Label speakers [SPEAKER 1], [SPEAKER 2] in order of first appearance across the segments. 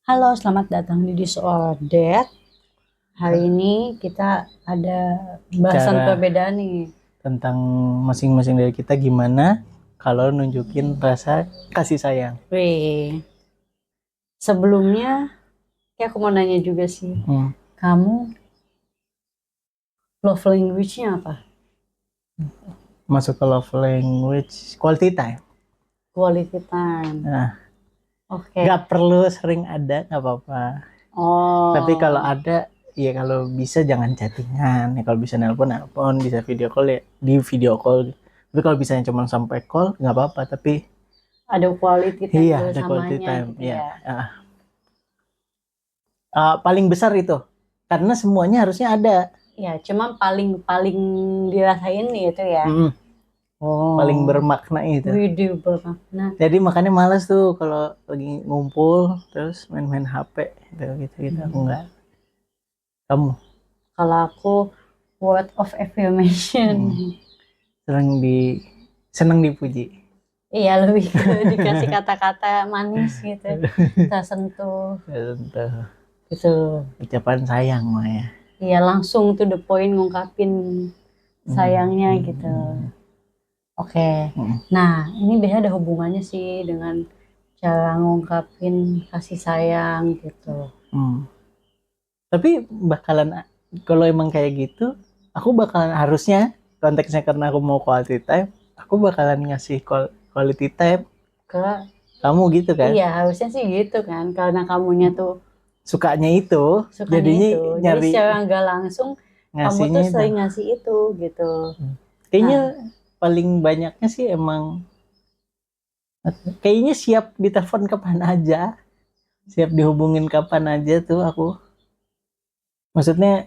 [SPEAKER 1] Halo, selamat datang di Disordered. Hari ini kita ada bahasan
[SPEAKER 2] Cara
[SPEAKER 1] perbedaan nih.
[SPEAKER 2] tentang masing-masing dari kita gimana kalau nunjukin rasa kasih sayang.
[SPEAKER 1] Wih, sebelumnya kayak aku mau nanya juga sih.
[SPEAKER 2] Hmm,
[SPEAKER 1] Kamu love language-nya apa?
[SPEAKER 2] Masuk ke love language quality time.
[SPEAKER 1] Quality time.
[SPEAKER 2] Nah, nggak
[SPEAKER 1] Oke.
[SPEAKER 2] perlu sering ada, nggak apa-apa. Tapi kalau
[SPEAKER 1] Oh,
[SPEAKER 2] ada, ya kalau bisa jangan chattingan. Ya kalau bisa nelpon, bisa video call ya di video call. Tapi kalau bisanya cuma sampai call nggak apa-apa. Tapi
[SPEAKER 1] ada quality time
[SPEAKER 2] iya ada quality
[SPEAKER 1] bersamanya
[SPEAKER 2] time.
[SPEAKER 1] gitu
[SPEAKER 2] Ya,
[SPEAKER 1] ya.
[SPEAKER 2] paling besar itu karena semuanya harusnya ada.
[SPEAKER 1] Ya, cuma paling dirasain itu ya.
[SPEAKER 2] Mm-mm, paling
[SPEAKER 1] Oh,
[SPEAKER 2] bermakna itu.
[SPEAKER 1] widih bermakna.
[SPEAKER 2] Jadi makanya males tuh kalau lagi ngumpul terus main-main HP gitu aku
[SPEAKER 1] Hmm.
[SPEAKER 2] nggak. Kamu
[SPEAKER 1] Kalau aku word of affirmation.
[SPEAKER 2] hmm, senang senang dipuji.
[SPEAKER 1] Iya, lebih ke dikasih kata-kata manis gitu, tersentuh
[SPEAKER 2] Tentu
[SPEAKER 1] gitu.
[SPEAKER 2] ucapan sayang mah ya.
[SPEAKER 1] Iya, langsung to the point ngungkapin
[SPEAKER 2] Hmm,
[SPEAKER 1] sayangnya
[SPEAKER 2] hmm,
[SPEAKER 1] gitu.
[SPEAKER 2] hmm,
[SPEAKER 1] Oke,
[SPEAKER 2] hmm,
[SPEAKER 1] nah ini biasanya ada hubungannya sih dengan cara ngungkapin kasih sayang gitu.
[SPEAKER 2] hmm. Tapi bakalan kalau emang kayak gitu, aku bakalan harusnya konteksnya karena aku mau quality time, aku bakalan ngasih quality time
[SPEAKER 1] Ke,
[SPEAKER 2] kamu gitu kan.
[SPEAKER 1] iya harusnya sih gitu kan, karena kamunya tuh
[SPEAKER 2] Sukanya itu
[SPEAKER 1] sukanya
[SPEAKER 2] jadinya
[SPEAKER 1] itu. Jadi
[SPEAKER 2] nyari
[SPEAKER 1] secara nggak langsung kamu
[SPEAKER 2] ngasihnya
[SPEAKER 1] tuh
[SPEAKER 2] itu.
[SPEAKER 1] sering ngasih itu gitu.
[SPEAKER 2] Kayaknya
[SPEAKER 1] Nah,
[SPEAKER 2] paling banyaknya sih emang kayaknya siap ditelepon kapan aja, siap dihubungin kapan aja tuh aku. Maksudnya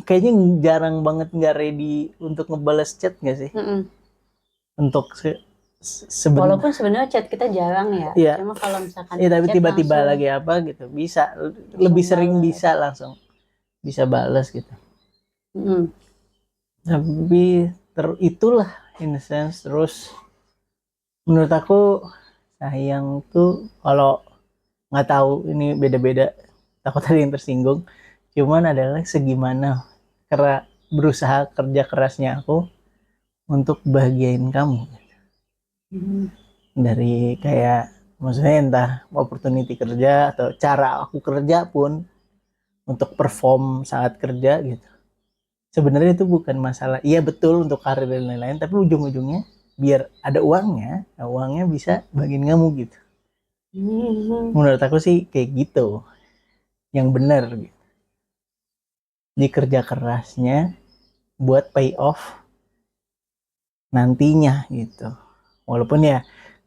[SPEAKER 2] kayaknya jarang banget nggak ready untuk ngebales chat nggak sih?
[SPEAKER 1] mm-mm.
[SPEAKER 2] Untuk
[SPEAKER 1] Walaupun sebenarnya chat kita jarang ya,
[SPEAKER 2] ya,
[SPEAKER 1] cuma kalau misalkan
[SPEAKER 2] ya
[SPEAKER 1] di
[SPEAKER 2] tapi
[SPEAKER 1] chat
[SPEAKER 2] tiba-tiba
[SPEAKER 1] langsung
[SPEAKER 2] lagi apa gitu bisa lebih
[SPEAKER 1] langsung
[SPEAKER 2] sering
[SPEAKER 1] balas.
[SPEAKER 2] bisa langsung bisa balas gitu.
[SPEAKER 1] Mm.
[SPEAKER 2] Tapi itulah in a sense terus menurut aku sayang tuh kalau nggak tahu ini beda-beda takut ada yang tersinggung cuman adalah segimana karena berusaha kerja kerasnya aku untuk bahagiain kamu
[SPEAKER 1] Mm.
[SPEAKER 2] dari kayak maksudnya entah opportunity kerja atau cara aku kerja pun untuk perform saat kerja gitu sebenarnya itu bukan masalah iya betul untuk karir dan lain-lain tapi ujung-ujungnya biar ada uangnya nah uangnya bisa bagiin kamu gitu
[SPEAKER 1] Mm.
[SPEAKER 2] menurut aku sih kayak gitu yang benar gitu. Di kerja kerasnya buat pay off nantinya gitu. Walaupun ya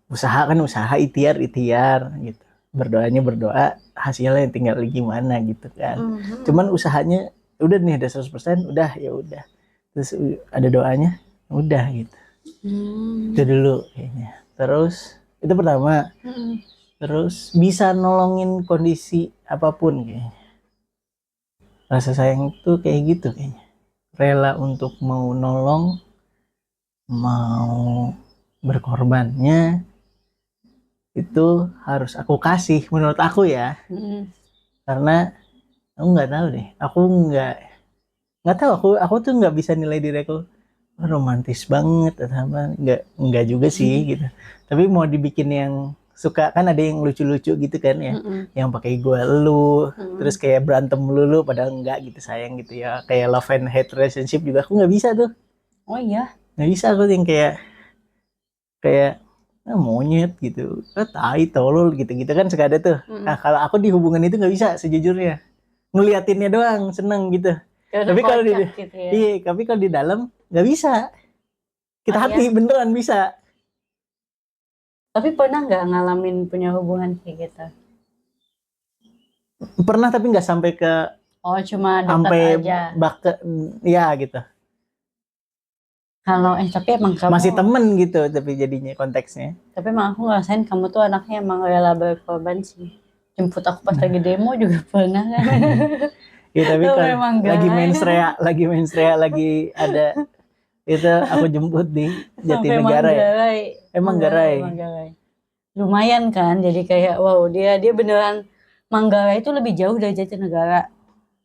[SPEAKER 2] usaha kan usaha ikhtiar gitu. Berdoanya berdoa, hasilnya yang tinggal gimana gitu kan. Cuman
[SPEAKER 1] Mm.
[SPEAKER 2] usahanya udah nih ada 100% udah ya udah. Terus ada doanya, udah gitu. Itu
[SPEAKER 1] Mm.
[SPEAKER 2] dulu kayaknya. Terus itu pertama,
[SPEAKER 1] Mm.
[SPEAKER 2] terus bisa nolongin kondisi apapun kayaknya. Rasa sayang itu kayak gitu kayaknya. Rela untuk mau nolong, mau berkorbannya itu harus aku kasih menurut aku ya
[SPEAKER 1] Mm.
[SPEAKER 2] karena aku nggak tahu deh aku nggak tahu aku tuh nggak bisa nilai diri aku "Wah, romantis banget atau apa nggak juga sih gitu tapi mau dibikin yang suka kan ada yang lucu-lucu gitu kan ya
[SPEAKER 1] Mm.
[SPEAKER 2] yang pakai gua lu terus
[SPEAKER 1] Mm.
[SPEAKER 2] kayak berantem melulu padahal enggak gitu sayang gitu ya kayak love and hate relationship juga aku nggak bisa tuh
[SPEAKER 1] Oh iya.
[SPEAKER 2] nggak bisa aku yang kayak kayak monyet gitu tai tolol gitu-gitu kan suka ada tuh nah
[SPEAKER 1] Mm.
[SPEAKER 2] kalau aku di hubungan itu nggak bisa sejujurnya ngeliatinnya doang seneng gitu
[SPEAKER 1] Karena
[SPEAKER 2] tapi kalau di
[SPEAKER 1] kocak gitu ya.
[SPEAKER 2] iya tapi kalau di dalam nggak bisa
[SPEAKER 1] Oh
[SPEAKER 2] kita hati
[SPEAKER 1] iya.
[SPEAKER 2] beneran bisa
[SPEAKER 1] Tapi pernah nggak ngalamin punya hubungan kayak gitu?
[SPEAKER 2] pernah tapi nggak sampai ke
[SPEAKER 1] Oh, cuma dekat
[SPEAKER 2] sampai
[SPEAKER 1] aja.
[SPEAKER 2] bak ke ya gitu
[SPEAKER 1] Kalau tapi emang kamu,
[SPEAKER 2] masih temen gitu tapi jadinya konteksnya
[SPEAKER 1] tapi emang aku ngerasain kamu tuh anaknya emang rela berkorban sih. Jemput aku pas lagi
[SPEAKER 2] nah
[SPEAKER 1] demo juga pernah kan.
[SPEAKER 2] ya tapi
[SPEAKER 1] Tuh
[SPEAKER 2] kalau
[SPEAKER 1] memang galak.
[SPEAKER 2] lagi mensrea lagi ada itu aku jemput di
[SPEAKER 1] Sampai
[SPEAKER 2] Jatinegara ya
[SPEAKER 1] Manggarai,
[SPEAKER 2] emang
[SPEAKER 1] Manggarai,
[SPEAKER 2] garai
[SPEAKER 1] Manggarai. Lumayan kan, jadi kayak wow dia dia beneran Manggarai itu lebih jauh dari Jatinegara,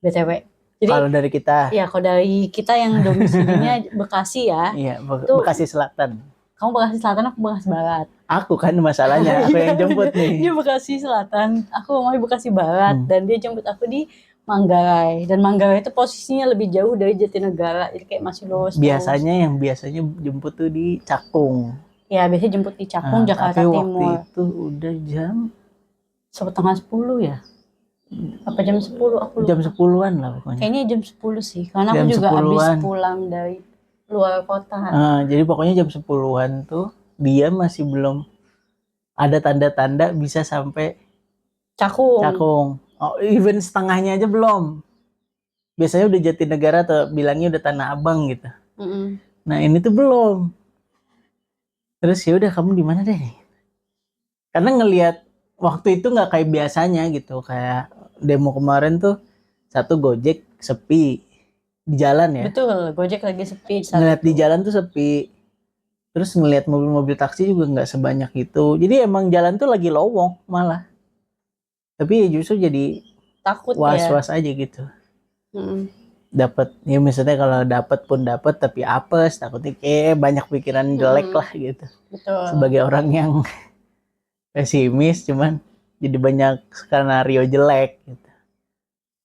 [SPEAKER 1] BTW. Jadi
[SPEAKER 2] Kalau dari kita,
[SPEAKER 1] ya kalau dari kita yang domisilinya Bekasi ya,
[SPEAKER 2] iya
[SPEAKER 1] itu
[SPEAKER 2] Bekasi Selatan.
[SPEAKER 1] kamu Bekasi Selatan, aku Bekasi Barat.
[SPEAKER 2] Aku kan masalahnya, aku yang jemput
[SPEAKER 1] Dia
[SPEAKER 2] nih.
[SPEAKER 1] Bekasi Selatan, aku rumahnya Bekasi Barat,
[SPEAKER 2] Hmm.
[SPEAKER 1] dan dia jemput aku di Manggarai. Dan Manggarai itu posisinya lebih jauh dari Jatinegara, jadi kayak masih lurus terus.
[SPEAKER 2] Biasanya jemput tuh di Cakung.
[SPEAKER 1] Ya biasanya jemput di Cakung, Jakarta
[SPEAKER 2] Tapi
[SPEAKER 1] Timur.
[SPEAKER 2] waktu itu udah jam
[SPEAKER 1] 9:30 ya? Apa jam 10? Aku lupa.
[SPEAKER 2] jam 10-an lah pokoknya.
[SPEAKER 1] Kayaknya jam 10 sih, karena aku
[SPEAKER 2] Jam
[SPEAKER 1] juga habis
[SPEAKER 2] 10-an.
[SPEAKER 1] pulang dari luar kota.
[SPEAKER 2] Jadi pokoknya jam 10-an tuh dia masih belum ada tanda-tanda bisa sampai
[SPEAKER 1] Cakung.
[SPEAKER 2] Cakung. Oh, even setengahnya aja belum. Biasanya udah Jatinegara atau bilangnya udah Tanah Abang gitu.
[SPEAKER 1] Mm-mm.
[SPEAKER 2] Nah ini tuh belum. Terus ya udah kamu di mana deh? Karena ngelihat waktu itu nggak kayak biasanya gitu, kayak demo kemarin tuh satu Gojek sepi di jalan ya.
[SPEAKER 1] Betul, Gojek lagi sepi saat
[SPEAKER 2] Ngeliat
[SPEAKER 1] itu.
[SPEAKER 2] di jalan tuh sepi. Terus ngelihat mobil-mobil taksi juga nggak sebanyak itu. Jadi emang jalan tuh lagi lowong malah. Tapi ya justru jadi
[SPEAKER 1] Takut ya.
[SPEAKER 2] was-was aja gitu.
[SPEAKER 1] Mm-mm.
[SPEAKER 2] Dapat ya misalnya kalau dapat pun dapat tapi apes, takutnya kayak banyak pikiran jelek lah gitu.
[SPEAKER 1] Betul.
[SPEAKER 2] Sebagai orang yang pesimis cuman jadi banyak skenario jelek gitu.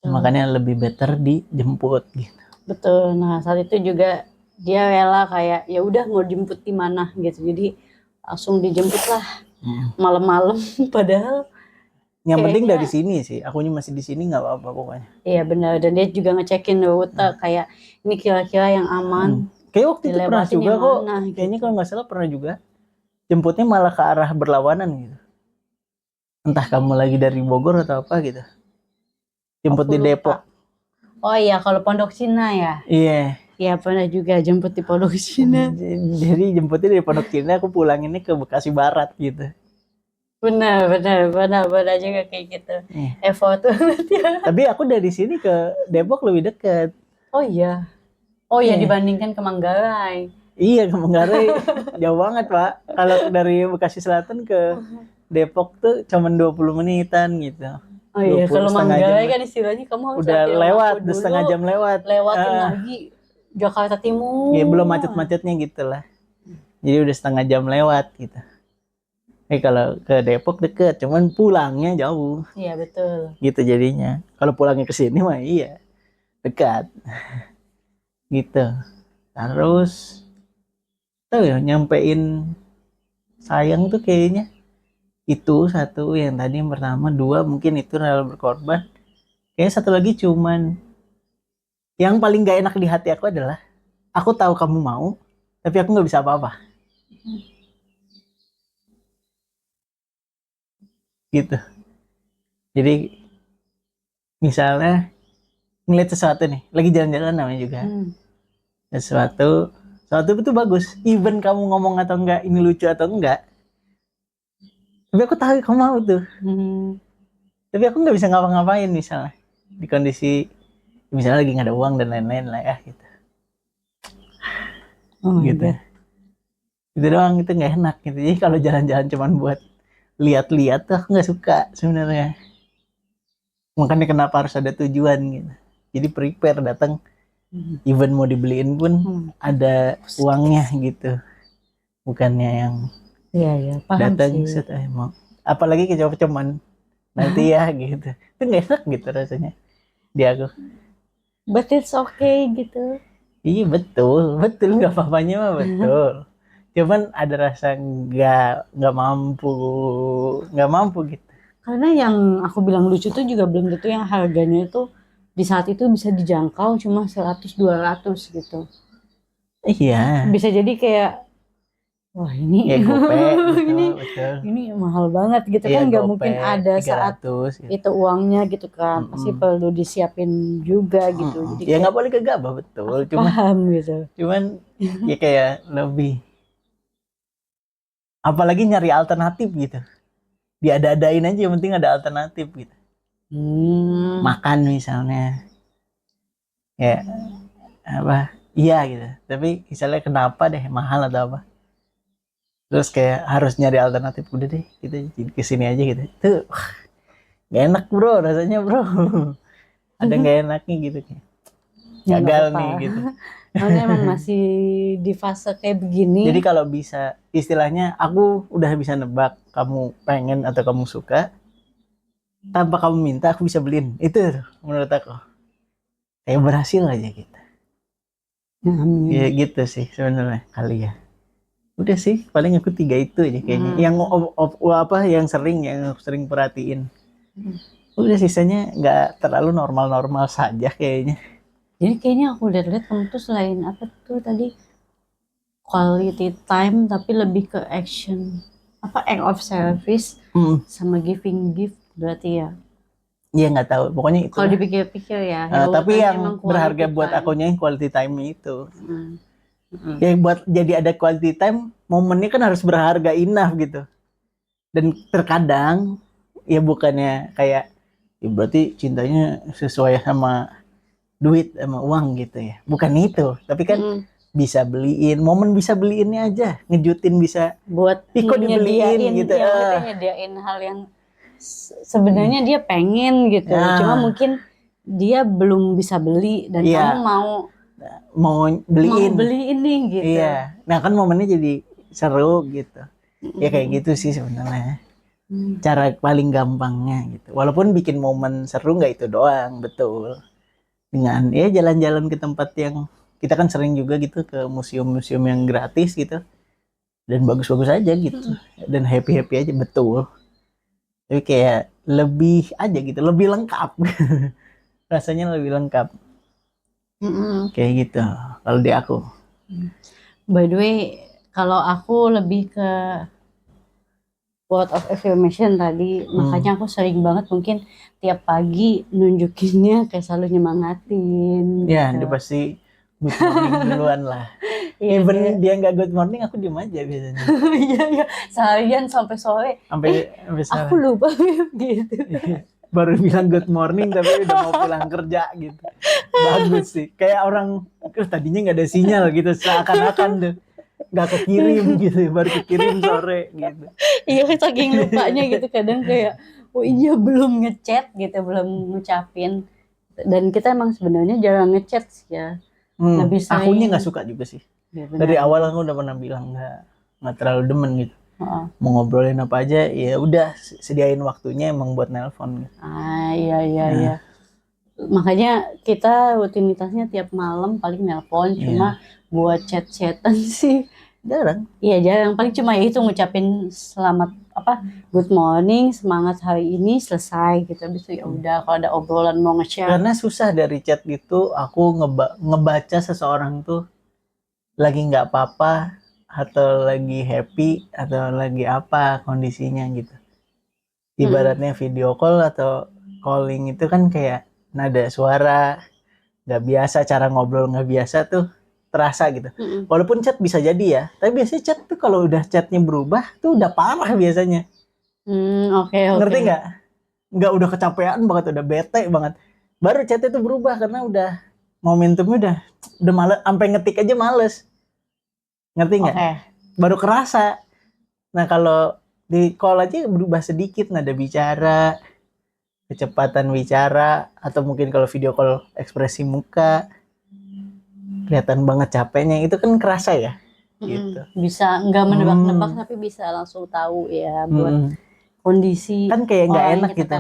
[SPEAKER 2] Makanya lebih better dijemput gitu.
[SPEAKER 1] Betul. Nah, saat itu juga dia rela kayak ya udah mau jemput di mana gitu. Jadi langsung dijemput lah malam-malam padahal
[SPEAKER 2] Yang penting
[SPEAKER 1] kayaknya-
[SPEAKER 2] dari sini sih, akunya masih di sini nggak apa-apa pokoknya.
[SPEAKER 1] iya benar, dan dia juga ngecekin rute kayak ini kira-kira yang aman.
[SPEAKER 2] Kayak waktu itu pernah
[SPEAKER 1] Dilewatin
[SPEAKER 2] juga
[SPEAKER 1] yang
[SPEAKER 2] kok.
[SPEAKER 1] mana, gitu.
[SPEAKER 2] Kayaknya kalau nggak salah pernah juga jemputnya malah ke arah berlawanan gitu. Entah kamu lagi dari Bogor atau apa gitu. Jemput
[SPEAKER 1] Aku
[SPEAKER 2] di
[SPEAKER 1] lupa.
[SPEAKER 2] Depok.
[SPEAKER 1] Oh iya, kalau Pondok Cina ya.
[SPEAKER 2] Iya.
[SPEAKER 1] Iya pernah juga jemput di Pondok Cina.
[SPEAKER 2] Jadi jemputnya dari Pondok Cina, aku pulanginnya ke Bekasi Barat gitu.
[SPEAKER 1] Benar juga kayak gitu. Effort banget ya.
[SPEAKER 2] Tapi aku dari sini ke Depok lebih dekat.
[SPEAKER 1] Oh iya. Oh iya, dibandingkan ke Manggarai.
[SPEAKER 2] Iya, ke Manggarai jauh banget, Pak. Kalau dari Bekasi Selatan ke Depok tuh cuma 20 menitan gitu.
[SPEAKER 1] Oh iya,
[SPEAKER 2] 20,
[SPEAKER 1] kalau
[SPEAKER 2] setengah
[SPEAKER 1] Manggarai
[SPEAKER 2] jam.
[SPEAKER 1] kan istilahnya kamu harus
[SPEAKER 2] Udah
[SPEAKER 1] latihan
[SPEAKER 2] lewat,
[SPEAKER 1] waktu dulu,
[SPEAKER 2] setengah jam lewat.
[SPEAKER 1] lewatin lagi Jakarta Timur.
[SPEAKER 2] Ya belum macet-macetnya gitu lah. Jadi udah setengah jam lewat gitu. Kalau ke Depok deket, cuman pulangnya jauh.
[SPEAKER 1] Iya betul.
[SPEAKER 2] Gitu jadinya. Kalau pulangnya ke sini mah iya dekat. Gitu. Terus tuh ya nyampein sayang tuh kayaknya itu satu yang tadi yang pertama, dua mungkin itu rela berkorban. Kayaknya satu lagi cuman yang paling gak enak di hati aku adalah aku tahu kamu mau, tapi aku nggak bisa apa-apa. Gitu. Jadi misalnya ngeliat sesuatu nih, lagi jalan-jalan namanya juga. Sesuatu itu bagus. Even kamu ngomong atau enggak, ini lucu atau enggak, tapi aku tahu kamu mau tuh. Tapi aku nggak bisa ngapa-ngapain misalnya di kondisi misalnya lagi nggak ada uang dan lain-lain lah ya gitu. Gitu. Itu doang, itu nggak enak gitu. Jadi kalau jalan-jalan cuman buat lihat-lihat tuh aku nggak suka sebenarnya. Makanya kenapa harus ada tujuan gitu. Jadi prepare datang, even mau dibeliin pun ada uangnya gitu. Bukannya yang datang set mau. Apalagi kejauh cuman nanti ya gitu. Itu nggak enak gitu rasanya di aku.
[SPEAKER 1] But it's okay gitu.
[SPEAKER 2] Iya betul nggak apa-apanya mah betul. Cuman ada rasa nggak mampu gitu.
[SPEAKER 1] Karena yang aku bilang lucu tuh juga belum tentu yang harganya itu di saat itu bisa dijangkau cuma 100-200 gitu.
[SPEAKER 2] Iya.
[SPEAKER 1] Bisa jadi kayak wah ini
[SPEAKER 2] ya gope gitu, betul.
[SPEAKER 1] Ini mahal banget gitu kan, nggak mungkin ada 300, saat gitu. Itu uangnya gitu kan, pasti perlu disiapin juga gitu. Jadi
[SPEAKER 2] ya nggak boleh gegabah betul,
[SPEAKER 1] paham gitu.
[SPEAKER 2] Cuman ya kayak lebih apalagi nyari alternatif gitu. Diada-adain aja, yang penting ada alternatif gitu. Makan misalnya ya apa iya gitu, tapi misalnya kenapa deh mahal atau apa, terus kayak harus nyari alternatif, udah deh kita kesini aja gitu. Tuh Gak enak bro rasanya bro. Ada gak enaknya gitu kayak
[SPEAKER 1] Ya, nggak
[SPEAKER 2] gagal
[SPEAKER 1] apa-apa.
[SPEAKER 2] nih gitu.
[SPEAKER 1] Karena emang masih di fase kayak begini.
[SPEAKER 2] Jadi kalau bisa istilahnya aku udah bisa nebak kamu pengen atau kamu suka, tanpa kamu minta aku bisa beliin. Itu menurut aku kayak berhasil aja gitu. Ya gitu sih sebenarnya kali ya. Udah sih paling aku 3 itu aja kayaknya. Yang yang sering perhatiin. Udah sisanya nggak terlalu normal-normal saja kayaknya.
[SPEAKER 1] Jadi kayaknya aku lihat-lihat kamu tuh selain apa tuh tadi quality time tapi lebih ke action apa act of service
[SPEAKER 2] Hmm.
[SPEAKER 1] sama giving gift berarti ya.
[SPEAKER 2] Iya nggak tahu. Pokoknya itu.
[SPEAKER 1] Kalau dipikir-pikir ya,
[SPEAKER 2] Tapi
[SPEAKER 1] urutannya
[SPEAKER 2] yang
[SPEAKER 1] emang
[SPEAKER 2] berharga
[SPEAKER 1] quality
[SPEAKER 2] buat
[SPEAKER 1] time.
[SPEAKER 2] akunya yang quality time itu.
[SPEAKER 1] Mm.
[SPEAKER 2] Ya buat jadi ada quality time, momennya kan harus berharga enough gitu. Dan terkadang ya bukannya kayak ya berarti cintanya sesuai sama duit sama uang gitu ya. Bukan itu, tapi kan bisa beliin, momen bisa beliinnya aja, ngejutin bisa.
[SPEAKER 1] Buat
[SPEAKER 2] Kok dibeliin
[SPEAKER 1] nyediain
[SPEAKER 2] gitu.
[SPEAKER 1] ya kita nyediain hal yang sebenarnya dia pengen gitu. Cuma mungkin dia belum bisa beli dan kamu
[SPEAKER 2] mau beliin.
[SPEAKER 1] mau beli ini gitu.
[SPEAKER 2] Iya. Nah, kan momennya jadi seru gitu. Ya kayak gitu sih sebenarnya. Cara paling gampangnya gitu. Walaupun bikin momen seru nggak itu doang, betul. Dengan ya jalan-jalan ke tempat yang kita kan sering juga gitu ke museum-museum yang gratis gitu. Dan bagus-bagus aja gitu. Dan happy-happy aja, betul. Tapi kayak lebih aja gitu, lebih lengkap. Rasanya lebih lengkap. Kayak gitu kalau di aku.
[SPEAKER 1] By the way, kalau aku lebih ke word of affirmation tadi, makanya aku sering banget mungkin tiap pagi nunjukinnya kayak selalu nyemangatin.
[SPEAKER 2] Ya,
[SPEAKER 1] gitu.
[SPEAKER 2] dia pasti good morning duluan lah. Even dia nggak good morning, aku diem aja biasanya.
[SPEAKER 1] Iya, seharian sampai sore.
[SPEAKER 2] Sampai
[SPEAKER 1] aku lupa gitu.
[SPEAKER 2] Baru bilang good morning tapi udah mau pulang kerja gitu. Bagus sih. Kayak orang tadinya nggak ada sinyal gitu, seakan-akan tuh nggak kekirim gitu, baru kekirim sore gitu.
[SPEAKER 1] Iya, saking lupanya gitu kadang kayak oh iya belum ngechat gitu, belum ngucapin. Dan kita emang sebenarnya jarang ngechat sih ya. Lebih sering.
[SPEAKER 2] Akunya nggak suka juga sih.
[SPEAKER 1] Ya,
[SPEAKER 2] dari awal aku udah pernah bilang nggak terlalu demen gitu. Mau ngobrolin apa aja ya udah sediain waktunya emang buat nelpon gitu.
[SPEAKER 1] Iya. Makanya kita rutinitasnya tiap malam paling nelpon, cuma buat chat-chatan sih
[SPEAKER 2] jarang.
[SPEAKER 1] Iya jarang, paling cuma ya itu ngucapin selamat good morning, semangat hari ini, selesai gitu. Habis itu ya udah kalau ada obrolan mau nge-share.
[SPEAKER 2] Karena susah dari chat gitu aku ngebaca seseorang tuh lagi nggak apa-apa atau lagi happy atau lagi apa kondisinya gitu. Ibaratnya video call atau calling itu kan kayak nada suara nggak biasa, cara ngobrol nggak biasa tuh terasa gitu. Walaupun chat bisa jadi ya, tapi biasanya chat tuh kalau udah chatnya berubah tuh udah parah biasanya.
[SPEAKER 1] Oke.
[SPEAKER 2] Ngerti nggak? Nggak, udah kecapean banget, udah bete banget. Baru chatnya tuh berubah karena udah momentumnya udah males, sampai ngetik aja males. Ngerti nggak? Baru kerasa. Nah kalau di call aja berubah sedikit nada bicara, kecepatan bicara, atau mungkin kalau video call ekspresi muka kelihatan banget capeknya, itu kan kerasa ya. Gitu.
[SPEAKER 1] Bisa nggak menebak-nebak tapi bisa langsung tahu ya buat kondisi
[SPEAKER 2] kan kayak nggak enak gitu.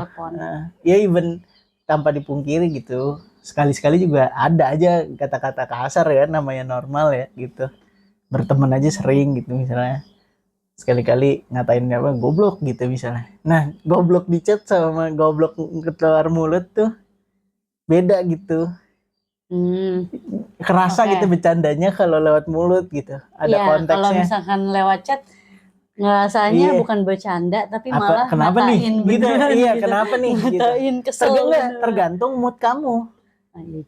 [SPEAKER 2] Ya even tanpa dipungkiri gitu, sekali-sekali juga ada aja kata-kata kasar ya, namanya normal ya gitu. Berteman aja sering gitu misalnya. Sekali-kali ngatain apa goblok gitu misalnya. Nah, goblok di chat sama goblok keluar mulut tuh beda gitu. Kerasa gitu bercandanya kalau lewat mulut gitu. Ada konteksnya.
[SPEAKER 1] Kalau misalkan lewat chat ngerasanya bukan bercanda tapi malah
[SPEAKER 2] kenapa nih gitu. Iya,
[SPEAKER 1] gitu.
[SPEAKER 2] Kenapa nih
[SPEAKER 1] ngatain
[SPEAKER 2] gitu.
[SPEAKER 1] Kesel
[SPEAKER 2] Tergantung mood kamu.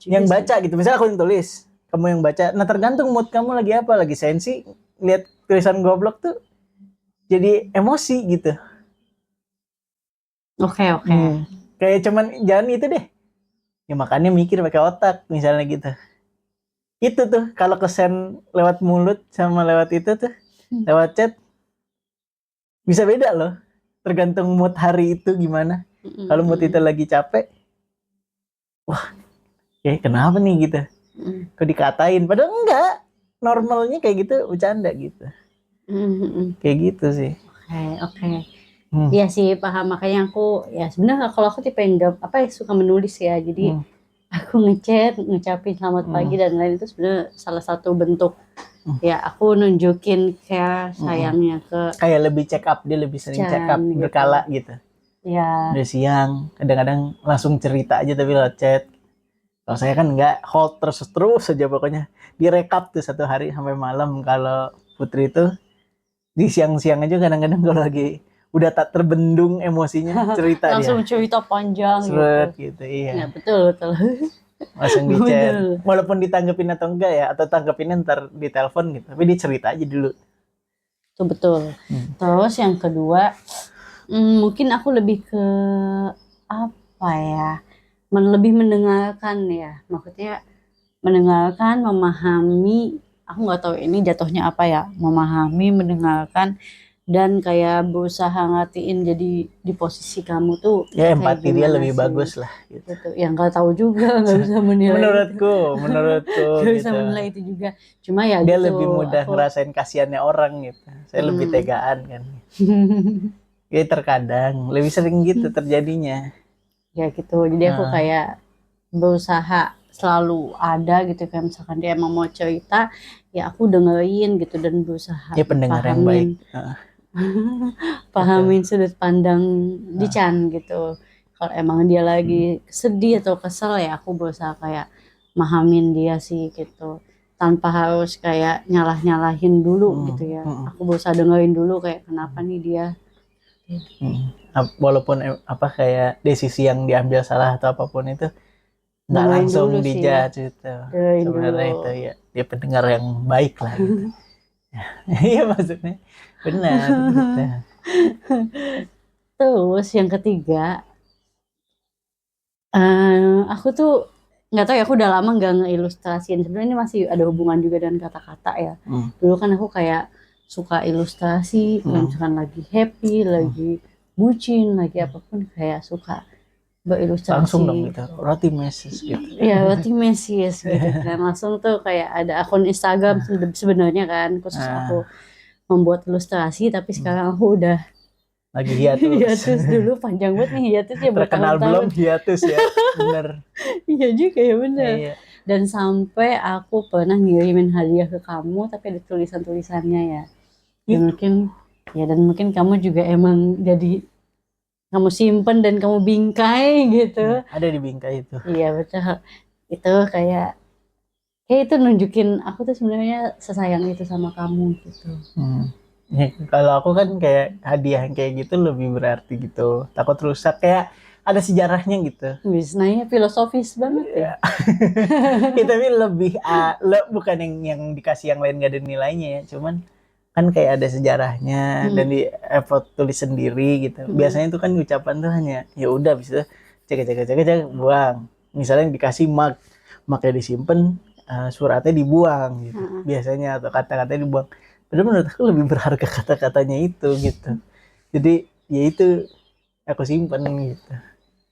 [SPEAKER 2] Yang baca gitu. Misalnya aku yang tulis, kamu yang baca. Nah, tergantung mood kamu lagi apa, lagi sensi, lihat tulisan goblok tuh jadi emosi gitu.
[SPEAKER 1] Oke.
[SPEAKER 2] Kayak cuman jangan itu deh. Ya makanya mikir pakai otak misalnya gitu. Itu tuh kalau kesen lewat mulut sama lewat itu tuh lewat chat bisa beda loh. Tergantung mood hari itu gimana. Kalau mood kita lagi capek, kenapa nih gitu? Kok dikatain? Padahal enggak. Normalnya kayak gitu, bercanda gitu. Kayak gitu sih.
[SPEAKER 1] Oke. Iya sih, paham. Makanya aku, ya sebenarnya kalau aku tipe yang suka menulis ya. Jadi aku ngechat, ngucapin selamat pagi dan lain itu sebenarnya salah satu bentuk ya aku nunjukin kayak sayangnya ke
[SPEAKER 2] kayak lebih check up, dia lebih sering check up
[SPEAKER 1] gitu.
[SPEAKER 2] berkala gitu.
[SPEAKER 1] Ya.
[SPEAKER 2] Udah siang, kadang-kadang langsung cerita aja tapi lewat chat. Kalau saya kan nggak, hold terus aja pokoknya. Direkap tuh satu hari sampai malam. Kalau Putri itu di siang-siang aja kadang-kadang kalau lagi udah tak terbendung emosinya, cerita
[SPEAKER 1] langsung
[SPEAKER 2] dia.
[SPEAKER 1] cerita panjang
[SPEAKER 2] Seret
[SPEAKER 1] gitu.
[SPEAKER 2] gitu, iya.
[SPEAKER 1] Ya, betul.
[SPEAKER 2] Langsung di chat.
[SPEAKER 1] Betul.
[SPEAKER 2] Walaupun ditanggepin atau enggak ya, atau tanggepinnya ntar di telepon gitu. Tapi dia cerita aja dulu.
[SPEAKER 1] Itu betul. Terus yang kedua, mungkin aku lebih ke apa ya? Lebih mendengarkan ya. Maksudnya mendengarkan, memahami. Aku nggak tahu ini jatuhnya apa ya. Memahami, mendengarkan, dan kayak berusaha ngertiin jadi di posisi kamu tuh
[SPEAKER 2] Ya
[SPEAKER 1] kayak
[SPEAKER 2] empati dia
[SPEAKER 1] gimana
[SPEAKER 2] lebih
[SPEAKER 1] sih
[SPEAKER 2] bagus lah gitu.
[SPEAKER 1] gitu. Yang nggak tahu juga, nggak bisa menilai
[SPEAKER 2] menurutku
[SPEAKER 1] nggak bisa
[SPEAKER 2] gitu.
[SPEAKER 1] menilai itu juga. Cuma ya
[SPEAKER 2] Dia
[SPEAKER 1] gitu
[SPEAKER 2] lebih mudah
[SPEAKER 1] aku
[SPEAKER 2] ngerasain kasihannya orang gitu. Saya lebih tegaan kan. Ya terkadang lebih sering gitu terjadinya.
[SPEAKER 1] ya gitu. Jadi aku kayak berusaha selalu ada gitu kan, misalkan dia emang mau cerita ya aku dengerin gitu dan berusaha
[SPEAKER 2] Ya pendengar yang baik.
[SPEAKER 1] pahamin sudut pandang Dican gitu. Kalau emang dia lagi sedih atau kesel ya aku berusaha kayak mahamin dia sih gitu, tanpa harus kayak nyalah-nyalahin dulu gitu ya. Aku berusaha dengerin dulu kayak kenapa nih dia.
[SPEAKER 2] Walaupun apa kayak desisi yang diambil salah atau apapun itu nggak
[SPEAKER 1] Dengerin
[SPEAKER 2] langsung
[SPEAKER 1] dulu sih,
[SPEAKER 2] dijudge itu.
[SPEAKER 1] dengerin
[SPEAKER 2] Sebenarnya
[SPEAKER 1] dulu.
[SPEAKER 2] itu ya dia pendengar yang baik lah gitu. Iya maksudnya benar gitu.
[SPEAKER 1] Terus yang ketiga, aku tuh nggak tahu ya, aku udah lama nggak ngeilustrasiin. Sebenarnya ini masih ada hubungan juga dengan kata-kata ya. Dulu kan aku kayak suka ilustrasi, kalau misalkan lagi happy, lagi bucin, lagi apapun kayak suka berilustrasi.
[SPEAKER 2] Langsung dong gitu, roti meses gitu.
[SPEAKER 1] Iya, roti meses gitu kan. Langsung tuh kayak ada akun Instagram sebenarnya kan, khusus aku membuat ilustrasi, tapi sekarang aku udah
[SPEAKER 2] lagi hiatus.
[SPEAKER 1] hiatus dulu, panjang banget nih hiatusnya
[SPEAKER 2] Terkenal belum
[SPEAKER 1] bertahun-tahun.
[SPEAKER 2] hiatus ya, bener.
[SPEAKER 1] Iya juga ya, bener.
[SPEAKER 2] Iya.
[SPEAKER 1] Dan sampai aku pernah ngirimin hadiah ke kamu tapi ada tulisan-tulisannya ya. Dan mungkin kamu juga emang jadi kamu simpen dan kamu bingkai gitu.
[SPEAKER 2] Ada di bingkai itu.
[SPEAKER 1] Iya betul. Itu kayak itu nunjukin aku tuh sebenarnya sesayang itu sama kamu gitu.
[SPEAKER 2] Ya, kalau aku kan kayak hadiah yang kayak gitu lebih berarti gitu. Takut rusak, kayak ada sejarahnya gitu.
[SPEAKER 1] Bisnanya filosofis banget ya.
[SPEAKER 2] Ya, tapi lebih bukan yang dikasih yang lain gak ada nilainya ya, cuman kan kayak ada sejarahnya dan di effort tulis sendiri gitu. Biasanya itu kan ucapan tuh hanya ya udah bisa cek buang. Misalnya dikasih maknya disimpan, suratnya dibuang gitu. Biasanya atau kata-katanya dibuang. Padahal menurut aku lebih berharga kata-katanya itu gitu. Jadi ya itu aku simpan gitu.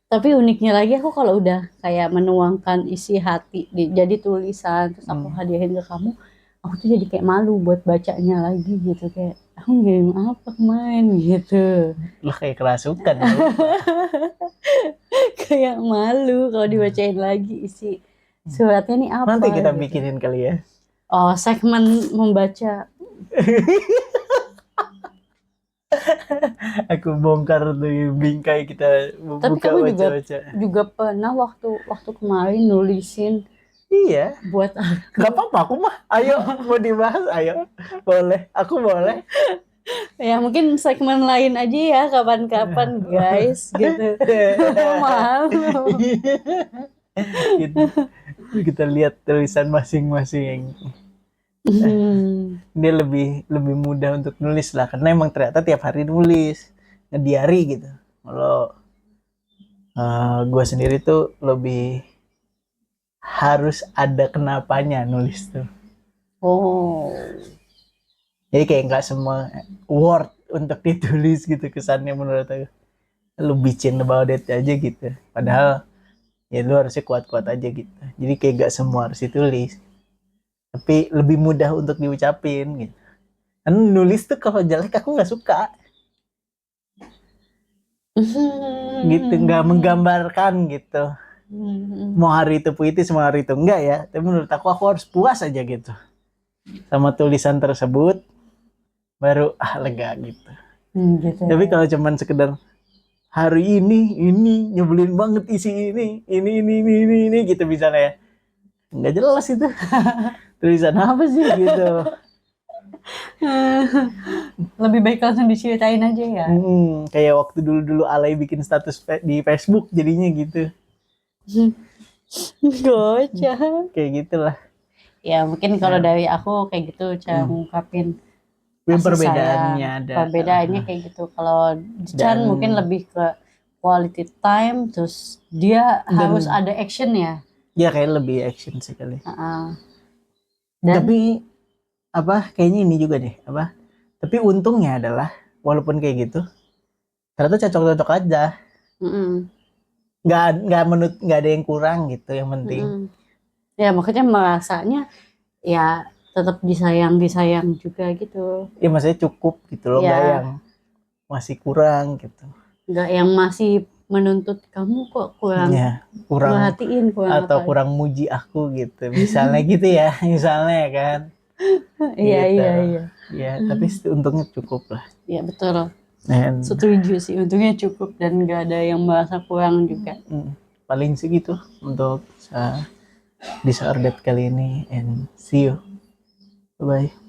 [SPEAKER 1] Tapi uniknya lagi aku kalau udah kayak menuangkan isi hati jadi tulisan terus aku hadiahin ke kamu, aku tuh jadi kayak malu buat bacanya lagi gitu, kayak aku ngirim apa kemarin gitu.
[SPEAKER 2] Lah kayak kerasukan.
[SPEAKER 1] Kayak malu kalau dibacain lagi isi suratnya nih apa.
[SPEAKER 2] Nanti kita
[SPEAKER 1] gitu.
[SPEAKER 2] bikinin kali ya.
[SPEAKER 1] Oh, segmen membaca.
[SPEAKER 2] Aku bongkar tuh bingkai kita
[SPEAKER 1] Tapi
[SPEAKER 2] buka
[SPEAKER 1] kamu
[SPEAKER 2] baca-baca.
[SPEAKER 1] juga pernah waktu kemarin nulisin
[SPEAKER 2] Iya,
[SPEAKER 1] buat
[SPEAKER 2] nggak apa-apa aku mah. Ayo mau dibahas, ayo. Boleh, aku boleh.
[SPEAKER 1] ya mungkin segmen lain aja ya kapan-kapan guys gitu. Malu.
[SPEAKER 2] Kita lihat tulisan masing-masing. Dia lebih mudah untuk nulis lah karena emang ternyata tiap hari nulis ngediari gitu. Kalau gue sendiri tuh lebih harus ada kenapanya nulis tuh.
[SPEAKER 1] Oh,
[SPEAKER 2] Jadi kayak nggak semua word untuk ditulis gitu kesannya menurut aku. lu bitchin about it aja gitu. Padahal ya lu harusnya kuat-kuat aja gitu. Jadi kayak gak semua harus ditulis, tapi lebih mudah untuk diucapin gitu. Kan nulis tuh kalau jelek aku nggak suka gitu, nggak menggambarkan gitu. Mau hari itu puitis, mau hari itu enggak ya. Tapi menurut aku harus puas aja gitu sama tulisan tersebut, baru lega gitu.
[SPEAKER 1] Gitu
[SPEAKER 2] Tapi
[SPEAKER 1] ya.
[SPEAKER 2] kalau cuman sekedar hari ini nyebelin banget isi ini gitu misalnya ya, nggak jelas itu tulisan apa sih gitu.
[SPEAKER 1] Lebih baik langsung diceritain aja ya.
[SPEAKER 2] Kayak waktu dulu Alay bikin status di Facebook jadinya gitu.
[SPEAKER 1] Gocah.
[SPEAKER 2] Kayak gitulah.
[SPEAKER 1] Ya mungkin kalau
[SPEAKER 2] Nah,
[SPEAKER 1] dari aku kayak gitu cara ngungkapin kasih
[SPEAKER 2] perbedaannya
[SPEAKER 1] sayang.
[SPEAKER 2] ada.
[SPEAKER 1] Perbedaannya kayak gitu. Kalau Chan
[SPEAKER 2] Dan
[SPEAKER 1] mungkin lebih ke quality time, terus dia harus
[SPEAKER 2] dan
[SPEAKER 1] ada action ya.
[SPEAKER 2] ya kayak lebih action sekali.
[SPEAKER 1] Dan
[SPEAKER 2] Tapi apa kayaknya ini juga deh apa. Tapi untungnya adalah walaupun kayak gitu, ternyata cocok-cocok aja.
[SPEAKER 1] mm-mm,
[SPEAKER 2] Nggak ada yang kurang gitu, yang penting.
[SPEAKER 1] mm-mm. Ya makanya merasanya ya tetap disayang juga gitu.
[SPEAKER 2] Ya maksudnya cukup gitu loh, nggak
[SPEAKER 1] Ya
[SPEAKER 2] yang masih kurang gitu.
[SPEAKER 1] nggak yang masih menuntut kamu kok kurang
[SPEAKER 2] Ya, kurang
[SPEAKER 1] perhatiin kurang
[SPEAKER 2] atau
[SPEAKER 1] apa.
[SPEAKER 2] kurang muji aku gitu. Misalnya gitu ya, misalnya kan.
[SPEAKER 1] Iya
[SPEAKER 2] Gitu.
[SPEAKER 1] iya iya.
[SPEAKER 2] Ya, tapi untungnya cukup lah.
[SPEAKER 1] Ya betul.
[SPEAKER 2] Dan
[SPEAKER 1] Setuju sih, untungnya cukup dan nggak ada yang merasa kurang juga.
[SPEAKER 2] paling segitu untuk disordered kali ini, and see you. Bye bye.